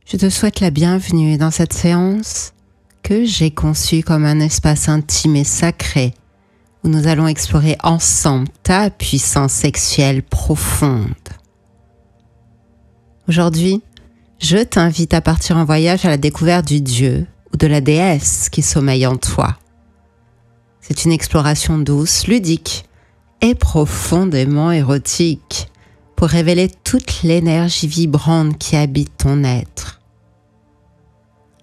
Je te souhaite la bienvenue dans cette séance que j'ai conçue comme un espace intime et sacré où nous allons explorer ensemble ta puissance sexuelle profonde. Aujourd'hui, je t'invite à partir en voyage à la découverte du dieu ou de la déesse qui sommeille en toi. C'est une exploration douce, ludique et profondément érotique pour révéler toute l'énergie vibrante qui habite ton être.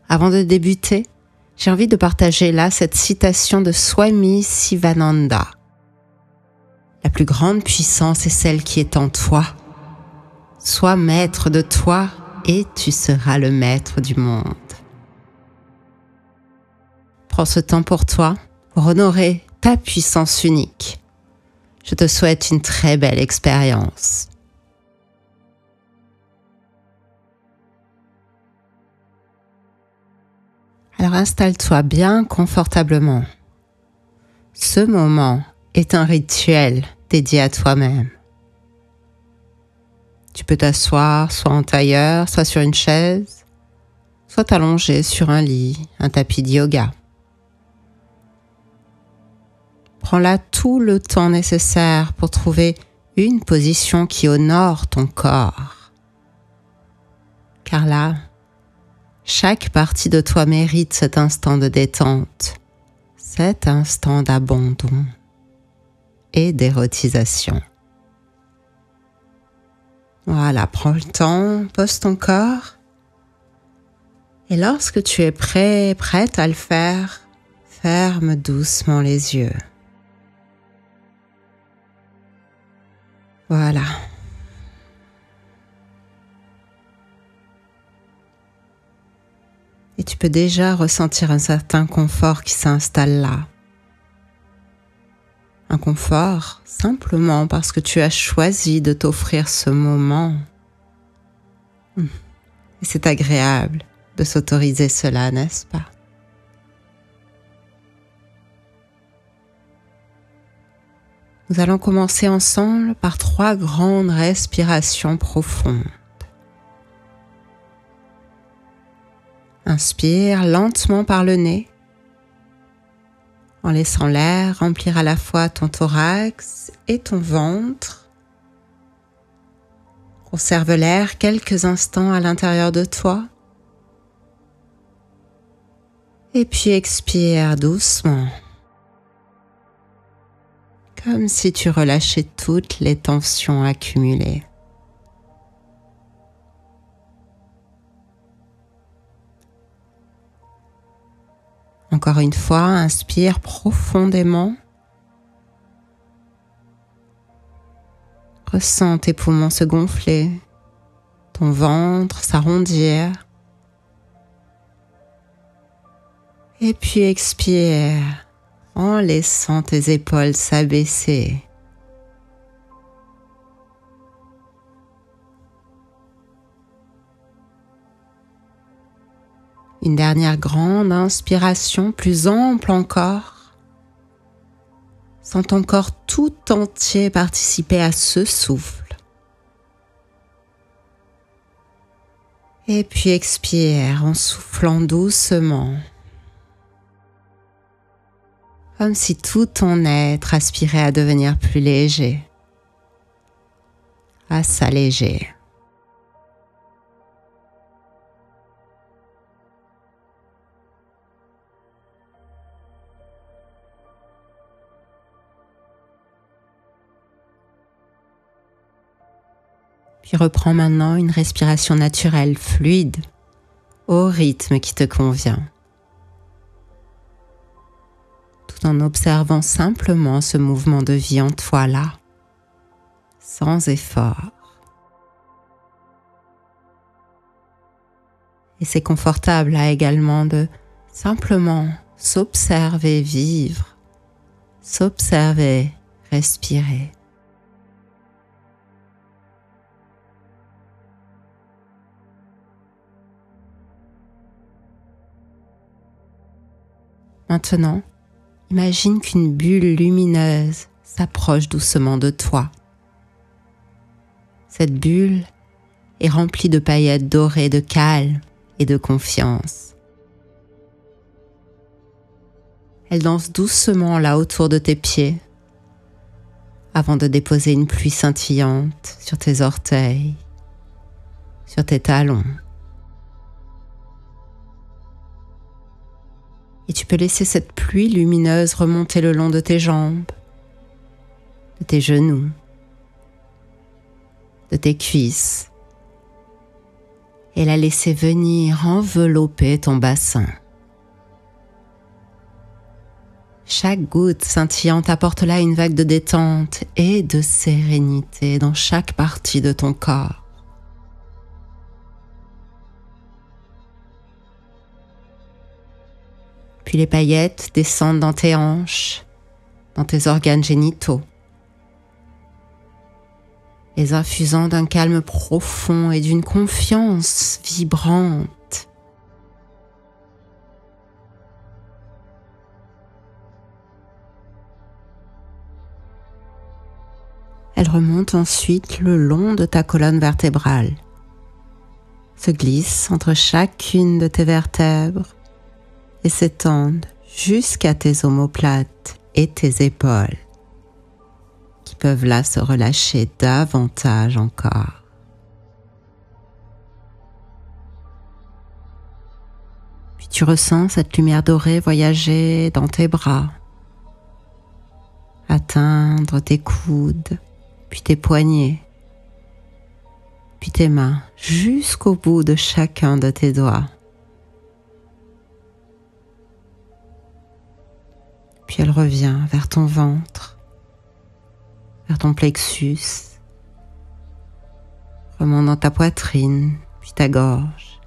Avant de débuter, j'ai envie de partager là cette citation de Swami Sivananda. La plus grande puissance est celle qui est en toi. Sois maître de toi et tu seras le maître du monde. Prends ce temps pour toi, pour honorer ta puissance unique. Je te souhaite une très belle expérience. Alors installe-toi bien confortablement. Ce moment est un rituel dédié à toi-même. Tu peux t'asseoir soit en tailleur, soit sur une chaise, soit allongé sur un lit, un tapis de yoga. Prends là tout le temps nécessaire pour trouver une position qui honore ton corps. Car là, chaque partie de toi mérite cet instant de détente, cet instant d'abandon et d'érotisation. Voilà, prends le temps, pose ton corps. Et lorsque tu es prête à le faire, ferme doucement les yeux. Voilà. Et tu peux déjà ressentir un certain confort qui s'installe là. Un confort simplement parce que tu as choisi de t'offrir ce moment. Et c'est agréable de s'autoriser cela, n'est-ce pas? Nous allons commencer ensemble par 3 grandes respirations profondes. Inspire lentement par le nez, en laissant l'air remplir à la fois ton thorax et ton ventre. Conserve l'air quelques instants à l'intérieur de toi. Et puis expire doucement, comme si tu relâchais toutes les tensions accumulées. Encore une fois, inspire profondément. Ressens tes poumons se gonfler, ton ventre s'arrondir. Et puis expire en laissant tes épaules s'abaisser. Une dernière grande inspiration, plus ample encore. Sens ton corps tout entier participer à ce souffle. Et puis expire en soufflant doucement. Comme si tout ton être aspirait à devenir plus léger, à s'alléger. Puis reprends maintenant une respiration naturelle, fluide, au rythme qui te convient. Tout en observant simplement ce mouvement de vie en toi là, sans effort. Et c'est confortable là également de simplement s'observer vivre, s'observer respirer. Maintenant, imagine qu'une bulle lumineuse s'approche doucement de toi. Cette bulle est remplie de paillettes dorées de calme et de confiance. Elle danse doucement là autour de tes pieds avant de déposer une pluie scintillante sur tes orteils, sur tes talons. Et tu peux laisser cette pluie lumineuse remonter le long de tes jambes, de tes genoux, de tes cuisses, et la laisser venir envelopper ton bassin. Chaque goutte scintillante apporte là une vague de détente et de sérénité dans chaque partie de ton corps. Puis les paillettes descendent dans tes hanches, dans tes organes génitaux, les infusant d'un calme profond et d'une confiance vibrante. Elles remontent ensuite le long de ta colonne vertébrale, se glissent entre chacune de tes vertèbres et s'étendent jusqu'à tes omoplates et tes épaules, qui peuvent là se relâcher davantage encore. Puis tu ressens cette lumière dorée voyager dans tes bras, atteindre tes coudes, puis tes poignets, puis tes mains jusqu'au bout de chacun de tes doigts. Puis elle revient vers ton ventre, vers ton plexus, remonte dans ta poitrine, puis ta gorge,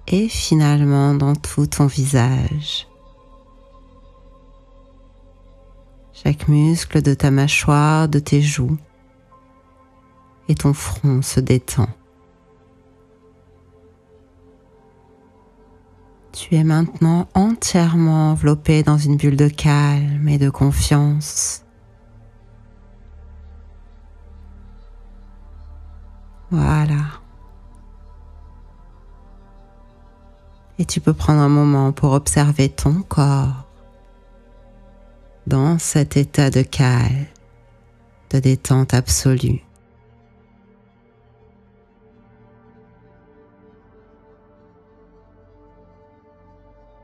et finalement dans tout ton visage. Chaque muscle de ta mâchoire, de tes joues et ton front se détend. Tu es maintenant entièrement enveloppé dans une bulle de calme et de confiance. Voilà. Et tu peux prendre un moment pour observer ton corps dans cet état de calme, de détente absolue.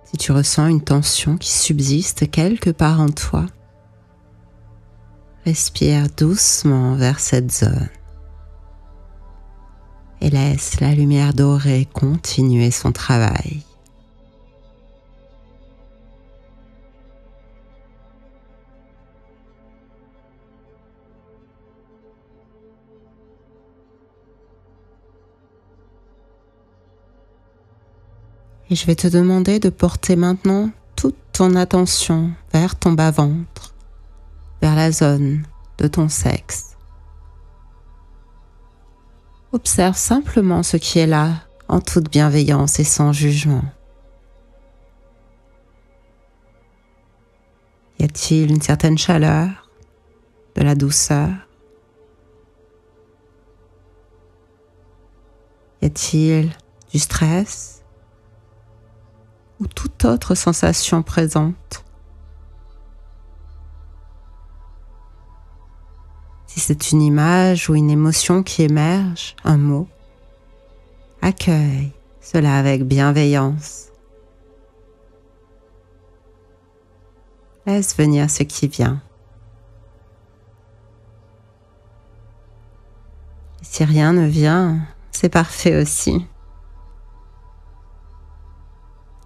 Si tu ressens une tension qui subsiste quelque part en toi, respire doucement vers cette zone et laisse la lumière dorée continuer son travail. Et je vais te demander de porter maintenant toute ton attention vers ton bas-ventre, vers la zone de ton sexe. Observe simplement ce qui est là, en toute bienveillance et sans jugement. Y a-t-il une certaine chaleur, de la douceur? Y a-t-il du stress? Ou toute autre sensation présente? Si c'est une image ou une émotion qui émerge, un mot, accueille cela avec bienveillance. Laisse venir ce qui vient. Et si rien ne vient, c'est parfait aussi.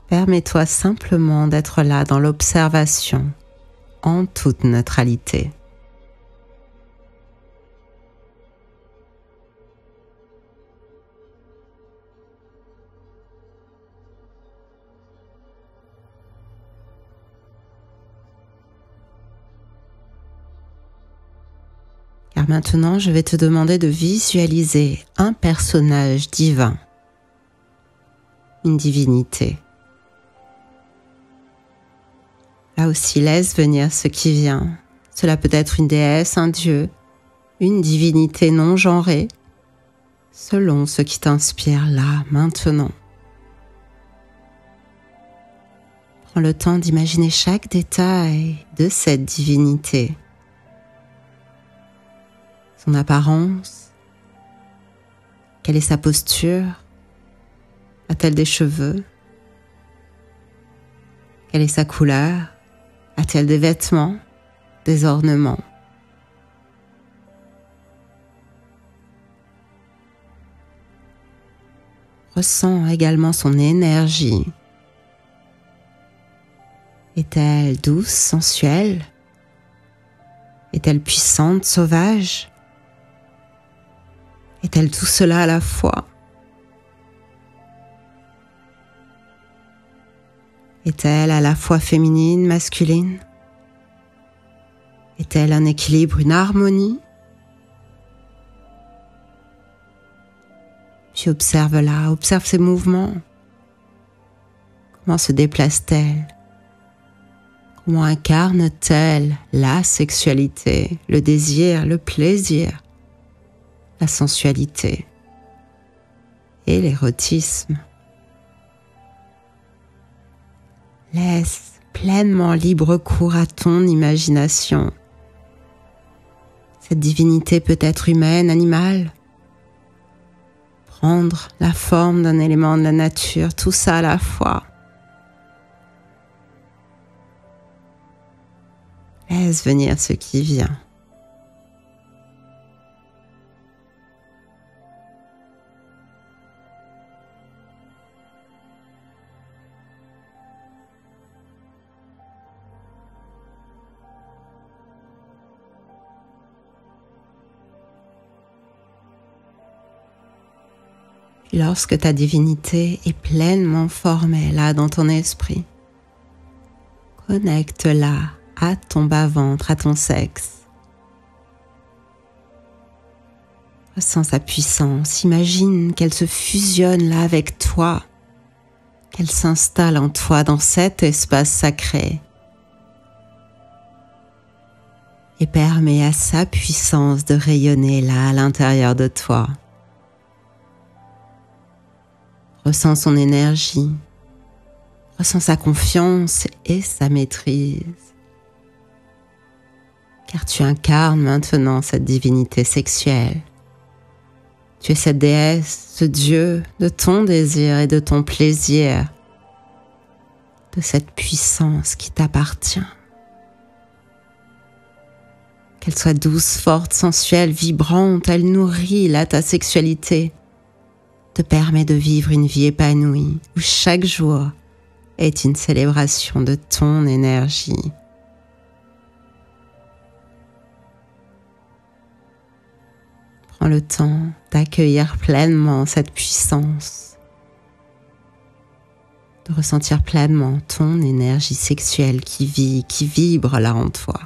Permets-toi simplement d'être là dans l'observation, en toute neutralité. Car maintenant, je vais te demander de visualiser un personnage divin, une divinité. Là aussi, laisse venir ce qui vient. Cela peut être une déesse, un dieu, une divinité non genrée, selon ce qui t'inspire là, maintenant. Prends le temps d'imaginer chaque détail de cette divinité. Son apparence, quelle est sa posture, a-t-elle des cheveux, quelle est sa couleur, a-t-elle des vêtements, des ornements. Ressens également son énergie. Est-elle douce, sensuelle? Est-elle puissante, sauvage? Est-elle tout cela à la fois? Est-elle à la fois féminine, masculine? Est-elle un équilibre, une harmonie? Puis observe-la, observe ses mouvements. Comment se déplace-t-elle? Comment incarne-t-elle la sexualité, le désir, le plaisir, la sensualité et l'érotisme? Laisse pleinement libre cours à ton imagination. Cette divinité peut être humaine, animale, prendre la forme d'un élément de la nature, tout ça à la fois. Laisse venir ce qui vient. Puis lorsque ta divinité est pleinement formée là dans ton esprit, connecte-la à ton bas-ventre, à ton sexe. Ressens sa puissance, imagine qu'elle se fusionne là avec toi, qu'elle s'installe en toi dans cet espace sacré et permet à sa puissance de rayonner là à l'intérieur de toi. Ressens son énergie, ressens sa confiance et sa maîtrise. Car tu incarnes maintenant cette divinité sexuelle. Tu es cette déesse, ce Dieu de ton désir et de ton plaisir, de cette puissance qui t'appartient. Qu'elle soit douce, forte, sensuelle, vibrante, elle nourrit là ta sexualité, te permet de vivre une vie épanouie où chaque jour est une célébration de ton énergie. Prends le temps d'accueillir pleinement cette puissance, de ressentir pleinement ton énergie sexuelle qui vit, qui vibre là en toi.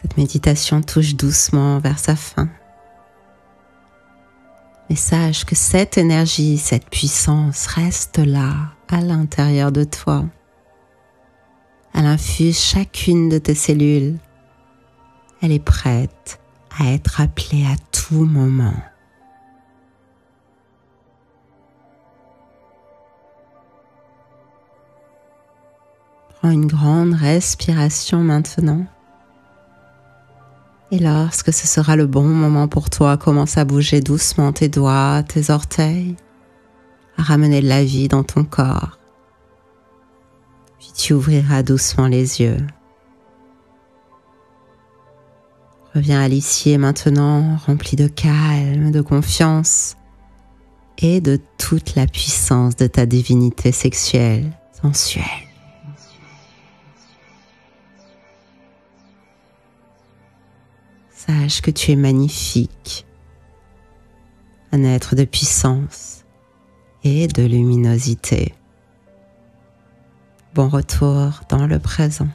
Cette méditation touche doucement vers sa fin. Mais sache que cette énergie, cette puissance reste là, à l'intérieur de toi. Elle infuse chacune de tes cellules. Elle est prête à être appelée à tout moment. Prends une grande respiration maintenant. Et lorsque ce sera le bon moment pour toi, commence à bouger doucement tes doigts, tes orteils, à ramener de la vie dans ton corps. Puis tu ouvriras doucement les yeux. Reviens à l'ici maintenant, rempli de calme, de confiance et de toute la puissance de ta divinité sexuelle, sensuelle. Sache que tu es magnifique, un être de puissance et de luminosité. Bon retour dans le présent.